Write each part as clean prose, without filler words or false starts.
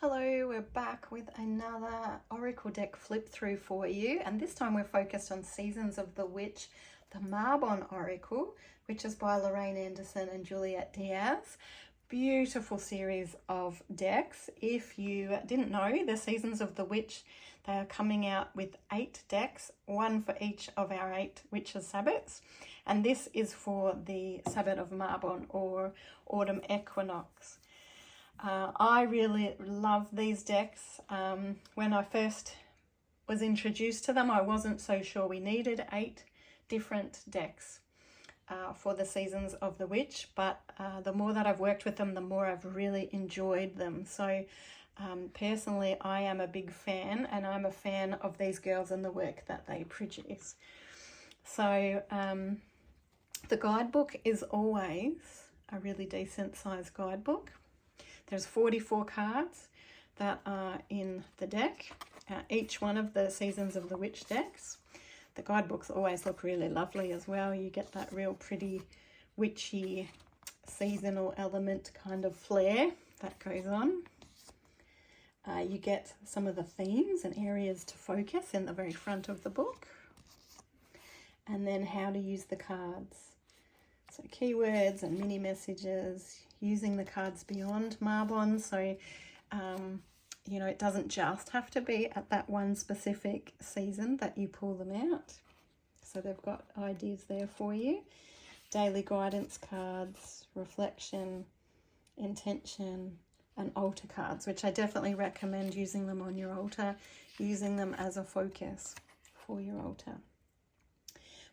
Hello, we're back with another Oracle deck flip through for you, and this time we're focused on Seasons of the Witch, the Mabon Oracle, which is by Lorraine Anderson and Juliet Diaz. Beautiful series of decks. If you didn't know, the Seasons of the Witch, they are coming out with 8 decks, one for each of our 8 Witches' Sabbats, and this is for the Sabbat of Mabon or Autumn Equinox. I really love these decks. When I first was introduced to them, I wasn't so sure we needed 8 different decks for the Seasons of the Witch, but the more that I've worked with them, the more I've really enjoyed them. So personally, I am a big fan, and I'm a fan of these girls and the work that they produce. So the guidebook is always a really decent size guidebook. There's 44 cards that are in the deck, each one of the Seasons of the Witch decks. The guidebooks always look really lovely as well. You get that real pretty witchy seasonal element kind of flair that goes on. You get some of the themes and areas to focus in the very front of the book. And then how to use the cards. So keywords and mini messages, using the cards beyond Mabon. So, you know, it doesn't just have to be at that one specific season that you pull them out. So they've got ideas there for you. Daily guidance cards, reflection, intention, and altar cards, which I definitely recommend using them on your altar, using them as a focus for your altar.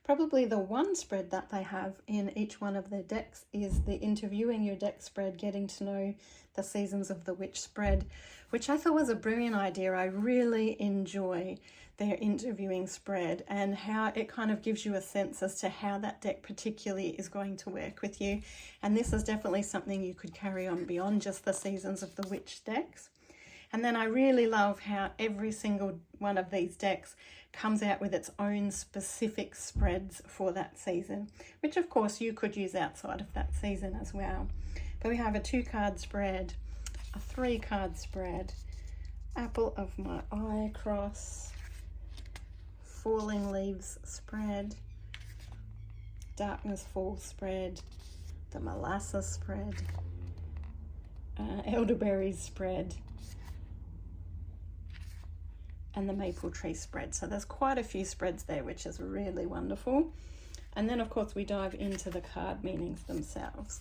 Probably the one spread that they have in each one of their decks is the Interviewing Your Deck spread, Getting to Know the Seasons of the Witch spread, which I thought was a brilliant idea. I really enjoy their interviewing spread and how it kind of gives you a sense as to how that deck particularly is going to work with you. And this is definitely something you could carry on beyond just the Seasons of the Witch decks. And then I really love how every single one of these decks comes out with its own specific spreads for that season, which of course you could use outside of that season as well. But we have a 2-card spread, a 3-card spread, Apple of My Eye cross, Falling Leaves spread, Darkness Falls spread, the Molasses spread, Elderberries spread, and the Maple Tree spread. So there's quite a few spreads there, which is really wonderful. And then of course we dive into the card meanings themselves.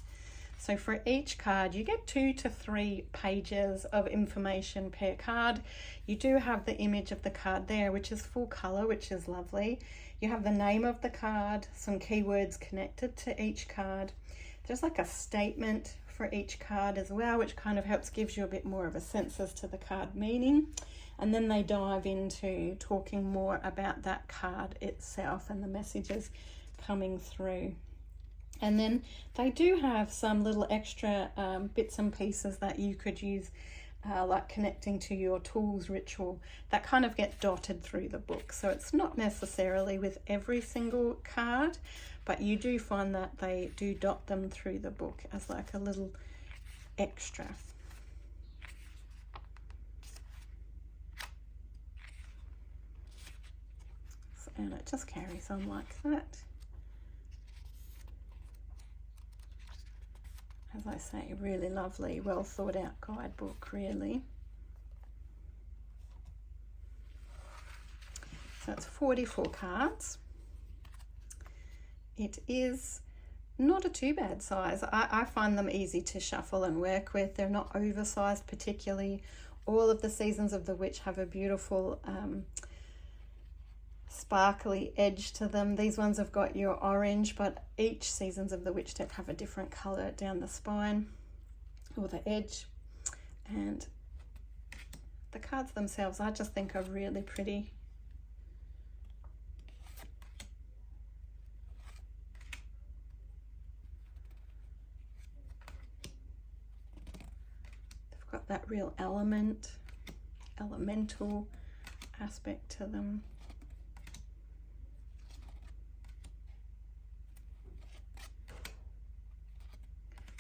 So for each card you get 2 to 3 pages of information per card. You do have the image of the card there, which is full color, which is lovely. You have the name of the card, some keywords connected to each card. There's like a statement for each card as well, which kind of helps gives you a bit more of a sense as to the card meaning. And then they dive into talking more about that card itself and the messages coming through. And then they do have some little extra bits and pieces that you could use, like connecting to your tools ritual, that kind of get dotted through the book. So it's not necessarily with every single card, but you do find that they do dot them through the book as like a little extra. And it just carries on like that. As I say, really lovely, well thought out guidebook, really. So it's 44 cards. It is not a too bad size. I find them easy to shuffle and work with. They're not oversized particularly. All of the Seasons of the Witch have a beautiful sparkly edge to them. These ones have got your orange, but each Seasons of the Witch deck have a different color down the spine or the edge. And the cards themselves I just think are really pretty. They've got that real elemental aspect to them.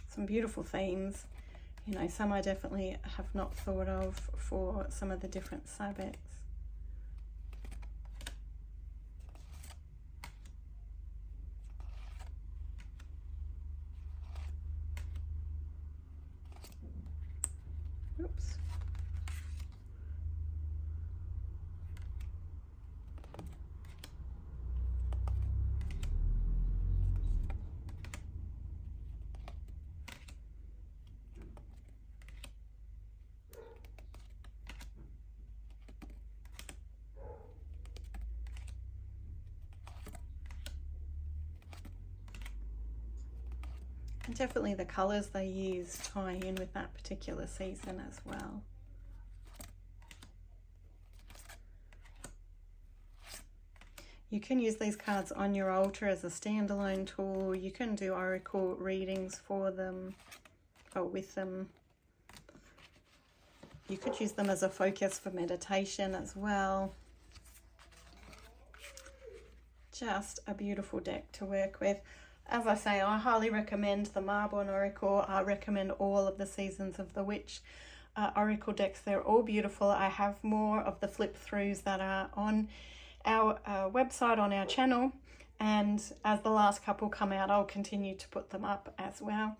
Some beautiful themes. You know, some I definitely have not thought of for some of the different sabbats. Oops. And definitely the colours they use tie in with that particular season as well. You can use these cards on your altar as a standalone tool. You can do oracle readings for them or with them. You could use them as a focus for meditation as well. Just a beautiful deck to work with. As I say, I highly recommend the Mabon Oracle. I recommend all of the Seasons of the Witch Oracle decks. They're all beautiful. I have more of the flip throughs that are on our website, on our channel. And as the last couple come out, I'll continue to put them up as well.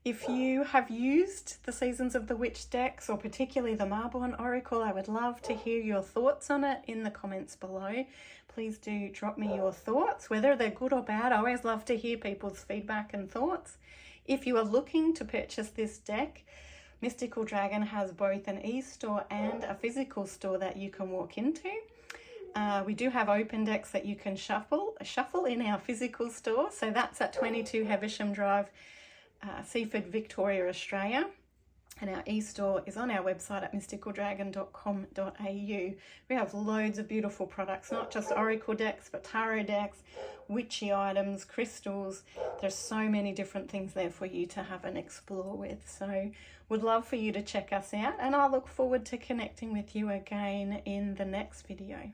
If you have used the Seasons of the Witch decks, or particularly the Mabon Oracle, I would love to hear your thoughts on it in the comments below. Please do drop me your thoughts, whether they're good or bad. I always love to hear people's feedback and thoughts. If you are looking to purchase this deck, Mystical Dragon has both an e-store and a physical store that you can walk into. We do have open decks that you can shuffle in our physical store. So that's at 22 Heversham Drive, Seaford, Victoria, Australia. And our e-store is on our website at mysticaldragon.com.au. We have loads of beautiful products, not just oracle decks, but tarot decks, witchy items, crystals. There's so many different things there for you to have and explore with. So would love for you to check us out, and I look forward to connecting with you again in the next video.